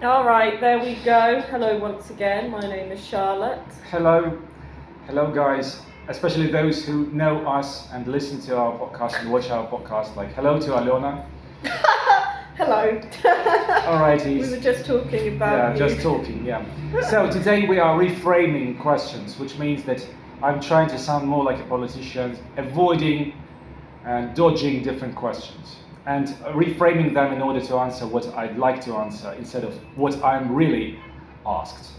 All right, there we go. Hello once again. My name is Charlotte. Hello, hello guys, especially those who know us and listen to our podcast and watch our podcast. Like, hello to Alona. Hello. Alrighty. We were just talking about just talking. Yeah. So today we are reframing questions, which means that I'm trying to sound more like a politician, avoiding and dodging different questions and reframing them in order to answer what I'd like to answer instead of what I'm really asked.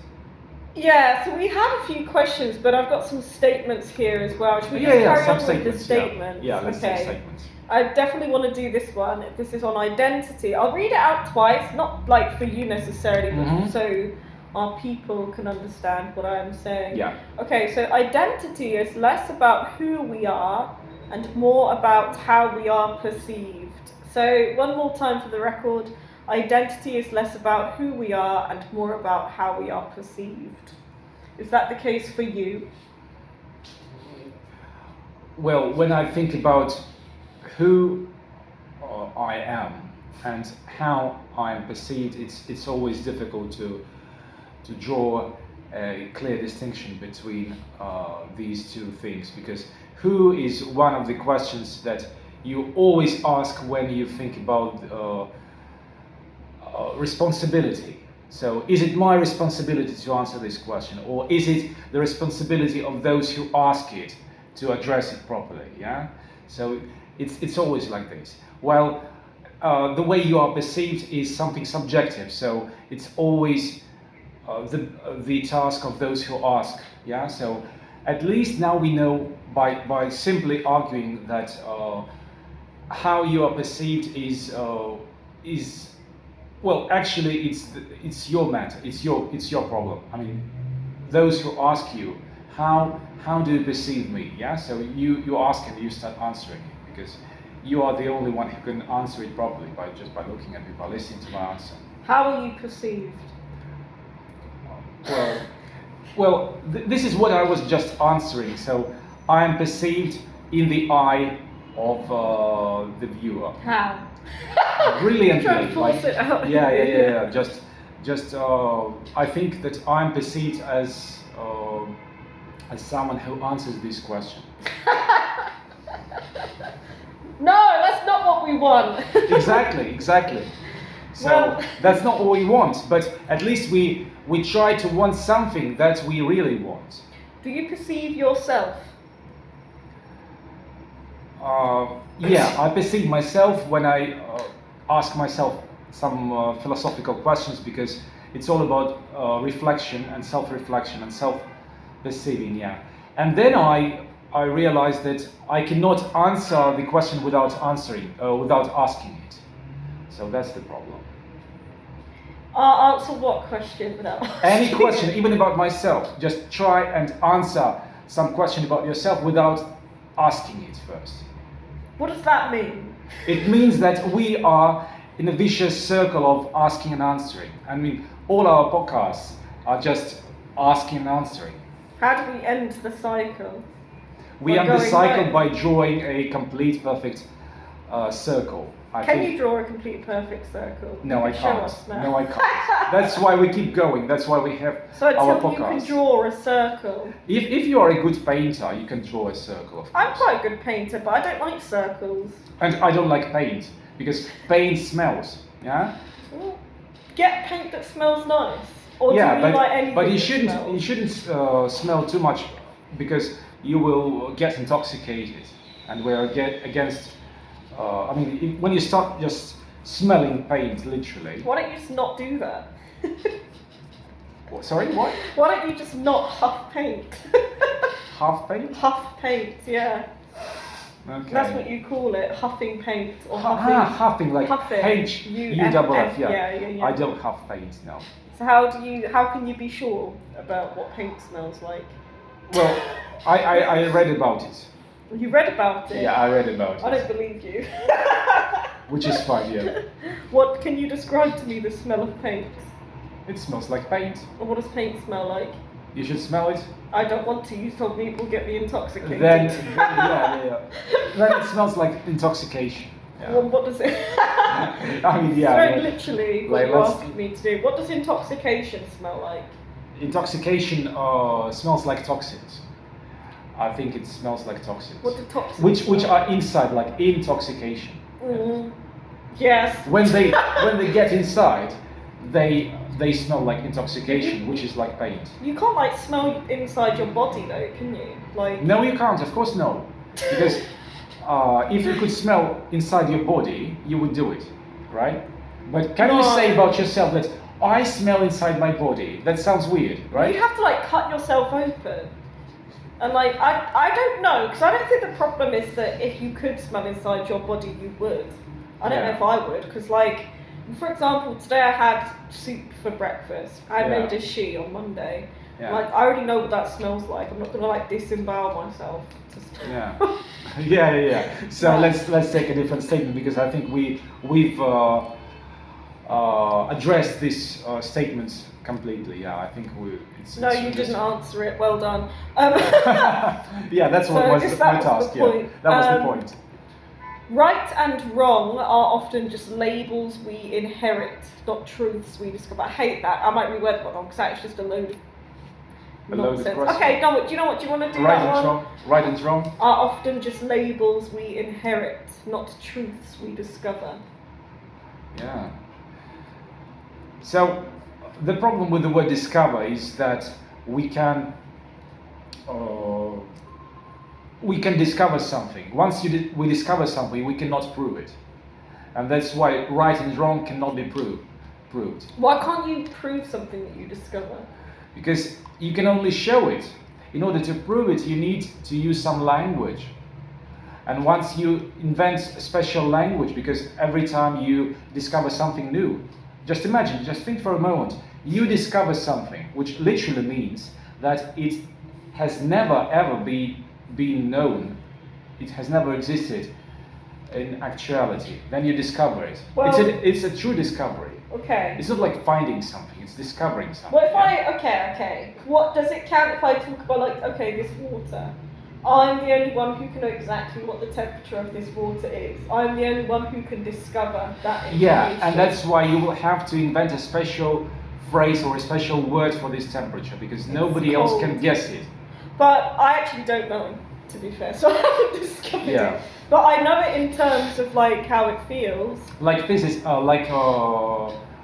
Yeah, so we had a few questions, but I've got some statements here as well. Should we just carry on with the statements? Yeah, let's do statements. I definitely want to do this one. This is on identity. I'll read it out twice, not like for you necessarily, but so our people can understand what I'm saying. Yeah. Okay, so identity is less about who we are and more about how we are perceived. So one more time for the record, identity is less about who we are and more about how we are perceived. Is that the case for you? Well, when I think about who I am and how I am perceived, it's always difficult to draw a clear distinction between these two things, because who is one of the questions that you always ask when you think about responsibility. So is it my responsibility to answer this question, or is it the responsibility of those who ask it to address it properly? Yeah. So it's always like this. Well, the way you are perceived is something subjective. So it's always the task of those who ask. Yeah. So at least now we know by simply arguing that how you are perceived is well, actually it's your matter. It's your problem. I mean, those who ask you how do you perceive me? Yeah. So you ask and you start answering it, because you are the only one who can answer it properly by looking at me, by listening to my answer. How are you perceived? Well, this is what I was just answering. So I am perceived in the eye of the viewer. How? Brilliantly. Try to force it out. Yeah. Just I think that I'm perceived as someone who answers this question. No, that's not what we want. Exactly. So well, that's not what we want, but at least we try to want something that we really want. Do you perceive yourself? Yeah, I perceive myself when I ask myself some philosophical questions, because it's all about reflection and self-reflection and self-perceiving. Yeah, and then I realized that I cannot answer the question without asking it. So that's the problem. Answer what question without asking? Any question, even about myself. Just try and answer some question about yourself without asking it first. What does that mean? It means that we are in a vicious circle of asking and answering. I mean, all our podcasts are just asking and answering. How do we end the cycle? We end the cycle by drawing a complete, perfect circle. Can you draw a complete, perfect circle? No, I can't. No, I can't. That's why we keep going. That's why we have our podcast. So until you can draw a circle. If you are a good painter, you can draw a circle, of course. I'm quite a good painter, but I don't like circles. And I don't like paint, because paint smells. Yeah. Well, get paint that smells nice. Or do you like anything? But you shouldn't smell too much, because you will get intoxicated, and we're against. I mean, when you start just smelling paint, literally. Why don't you just not do that? Sorry, what? Why don't you just not huff paint? Half paint? Huff paint, yeah. Okay. That's what you call it, huffing paint or huffing, like huffing. H-U-F-F, yeah. I don't huff paint, no. So how can you be sure about what paint smells like? Well, I read about it. You read about it? Yeah, I read about it. I don't believe you. Which is fine, yeah. What can you describe to me the smell of paint? It smells like paint. Or what does paint smell like? You should smell it. I don't want to. You told me it will get me intoxicated. Then it smells like intoxication. Yeah. Well, what does it? I mean, yeah. Very like- literally what like, you're let's- asking me to do. What does intoxication smell like? Intoxication smells like toxins. I think it smells like toxins. What do toxins Which smell are inside, like intoxication. Mm. Yes. When they get inside, they smell like intoxication, which is like paint. You can't like smell inside your body though, can you? Like No, you can't. Of course, no. Because if you could smell inside your body, you would do it, right? But can you No. say about yourself that I smell inside my body? That sounds weird, right? you have to like cut yourself open. And like I don't know, because I don't think the problem is that if you could smell inside your body, you would. I don't know Yeah. if I would, because like, for example, today I had soup for breakfast. I Yeah. made a she on Monday. Yeah. Like I already know what that smells like. I'm not gonna like disembowel myself. Yeah. yeah. So Yeah. let's take a different statement, because I think we've addressed these statements completely. Yeah, I think it's No, it's you just- didn't answer it. Well done. Yeah, that's what So was if my that was task. the Yeah, point. that was the point. Right and wrong are often just labels we inherit, not truths we discover. I hate that. I might reword that wrong because that's just a load of A load of nonsense. crosswords. Okay, no, do you know what? Do you want to do Right that and one? wrong. Right and wrong. Are often just labels we inherit, not truths we discover. Yeah. So the problem with the word discover is that we can discover something. Once we discover something, we cannot prove it, and that's why right and wrong cannot be proved. Why can't you prove something that you discover? Because you can only show it. In order to prove it, you need to use some language. And once you invent a special language, because every time you discover something new, just imagine, just think for a moment, you discover something, which literally means that it has never ever been known, it has never existed in actuality. Then you discover it. Well- it's a true discovery. Okay. It's not like finding something, it's discovering something. What if yeah? okay. What does it count if I talk about like, okay, this water? I'm the only one who can know exactly what the temperature of this water is. I'm the only one who can discover that information. Yeah, and that's why you will have to invent a special phrase or a special word for this temperature, because nobody else can cold. guess it. But I actually don't know, to be fair, so I haven't discovered Yeah. it. But I know it in terms of like how it feels. Like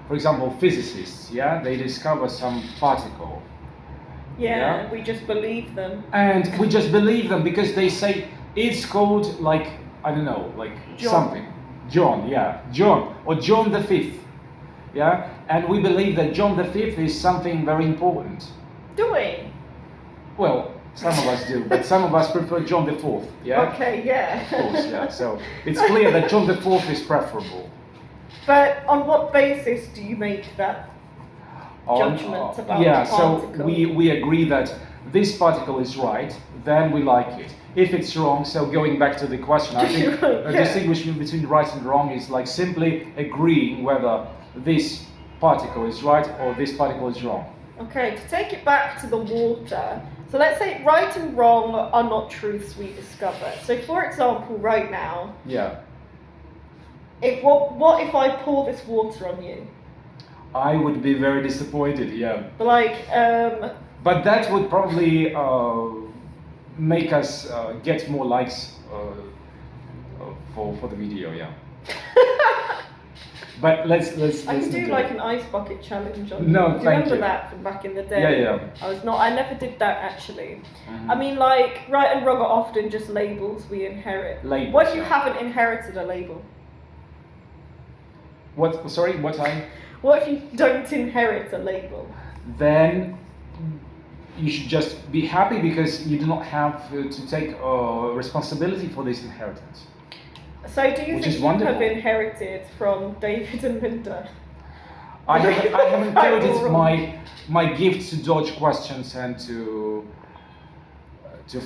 for example, physicists, yeah, they discover some particle, Yeah, Yeah. we just believe them. and we just believe them because they say it's called like, I don't know, like John. something. John, yeah, John, or John the Fifth, yeah, and we believe that John the Fifth is something very important. Do we? Well, some of us do, but some of us prefer John the Fourth, yeah. Okay, yeah. Of course, yeah. So it's clear that John the Fourth is preferable. But on what basis do you make that judgment about yeah, the so particle? we agree that this particle is right, then we like it. If it's wrong, so going back to the question, I think Yeah. distinguishing between right and wrong is like simply agreeing whether this particle is right or this particle is wrong. Okay, to take it back to the water. So let's say right and wrong are not truths we discover. So for example, right now, Yeah. what if I pour this water on you? I would be very disappointed, yeah. Like, But that would probably make us get more likes for the video, yeah. But let's I can do enjoy like it. an ice bucket challenge on No, you. Do you thank remember you. that from back in the day? Yeah, yeah. I never did that actually. Mhm. I mean, like, right and wrong are often just labels we inherit. Labels, What if you yeah. haven't inherited a label? What? Sorry, what I? What if you don't inherit a label? Then you should just be happy because you do not have to take responsibility for this inheritance. So do you Which think is you have wonderful. inherited from David and Linda? I haven't Right or inherited wrong? my gift to dodge questions and to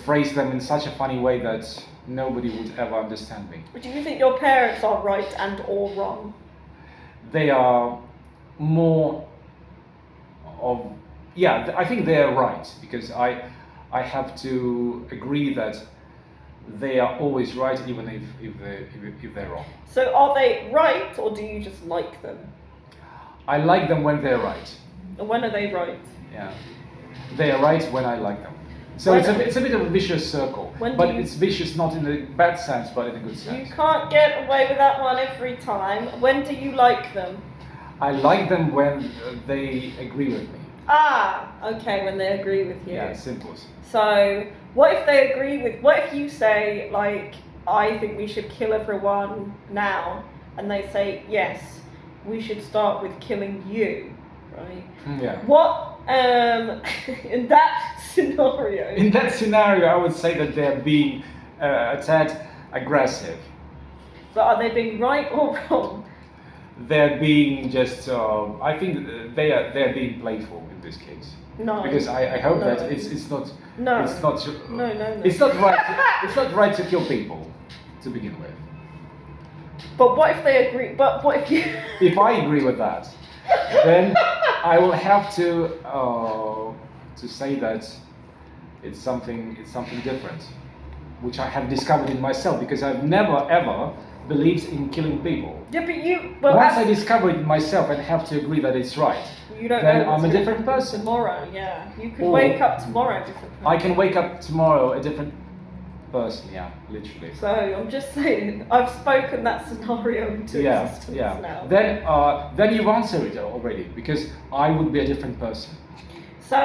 phrase them in such a funny way that nobody would ever understand me. Do you think your parents are right and or wrong? They are more of, yeah, I think they are right, because I have to agree that they are always right, even if they're wrong. So are they right, or do you just like them? I like them when they're right. And when are they right? Yeah, they are right when I like them. So it's a bit of a vicious circle, but it's vicious not in a bad sense, but in a good sense. You can't get away with that one every time. When do you like them? I like them when they agree with me. Ah, okay, when they agree with you. Yeah, simple. So, what if you say, like, I think we should kill everyone now, and they say, yes, we should start with killing you, right? Yeah. What, in that scenario? In that scenario, I would say that they're being a tad aggressive. But are they being right or wrong? They're being just, I think they're being playful in this case. No. Because I hope No. that it's not. No. It's not. No. It's not right. It's not right to kill people, to begin with. But what if they agree? But what if you? If I agree with that, then I will have to say that it's something different, which I have discovered in myself because I've never ever believed in killing people. Yeah, but you. Well, Once I discover it myself and have to agree that it's right, you don't then know what's I'm a gonna different happen person. tomorrow. Yeah, you could Or wake up tomorrow a different person. I can wake up tomorrow a different person. Yeah, literally. So I'm just saying, I've spoken that scenario into existence now. Then you've answered it already because I would be a different person. So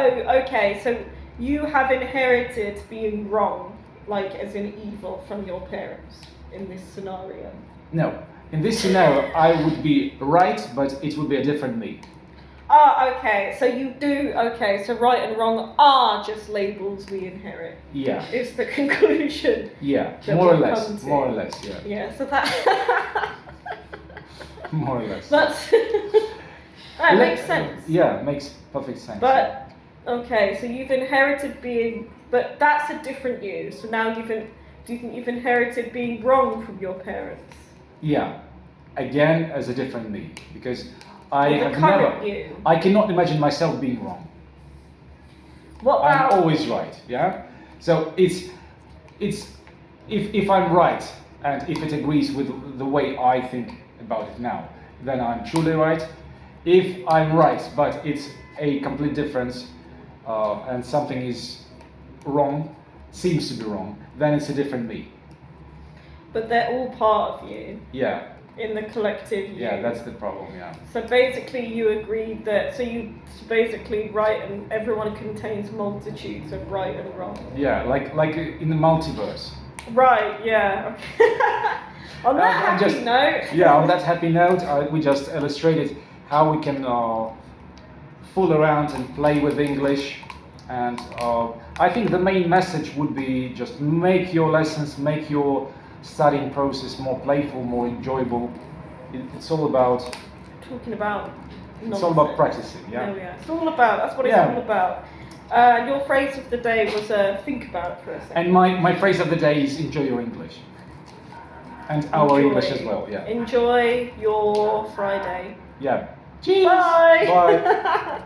okay, so you have inherited being wrong, like as in evil, from your parents in this scenario. No, in this scenario, I would be right, but it would be a different me. Ah, okay. So you do. Okay, so right and wrong are just labels we inherit. Yeah. Is the conclusion. Yeah, that more or we've less. come to. More or less. Yeah. Yeah. So that. More or less. That's. That makes sense. Yeah, makes perfect sense. But okay, so you've inherited being, but that's a different you. So now do you think you've inherited being wrong from your parents? Yeah, again as a different me because I Or the have current never. you? I cannot imagine myself being wrong. What about? I'm always right. Yeah. So it's if I'm right and if it agrees with the way I think about it now, then I'm truly right. If I'm right, but it's a complete difference and something is wrong, seems to be wrong, then it's a different me. But they're all part of you. Yeah. In the collective you. Yeah, that's the problem. Yeah. So basically, you agreed that. So you basically right and everyone contains multitudes of right and wrong. Yeah, like in the multiverse. Right. Yeah. Okay. On that happy note. Yeah, on that happy note, we just illustrated how we can fool around and play with English. And I think the main message would be just make your lessons, make your studying process more playful, more enjoyable. It's all about Talking about. It's all about practicing. Yeah. Oh, yeah. It's all about. That's what it's all about. Your phrase of the day was think about it for a second. And my phrase of the day is enjoy your English. And our English as well. Yeah. Enjoy your Friday. Yeah. Cheers. Bye. Bye.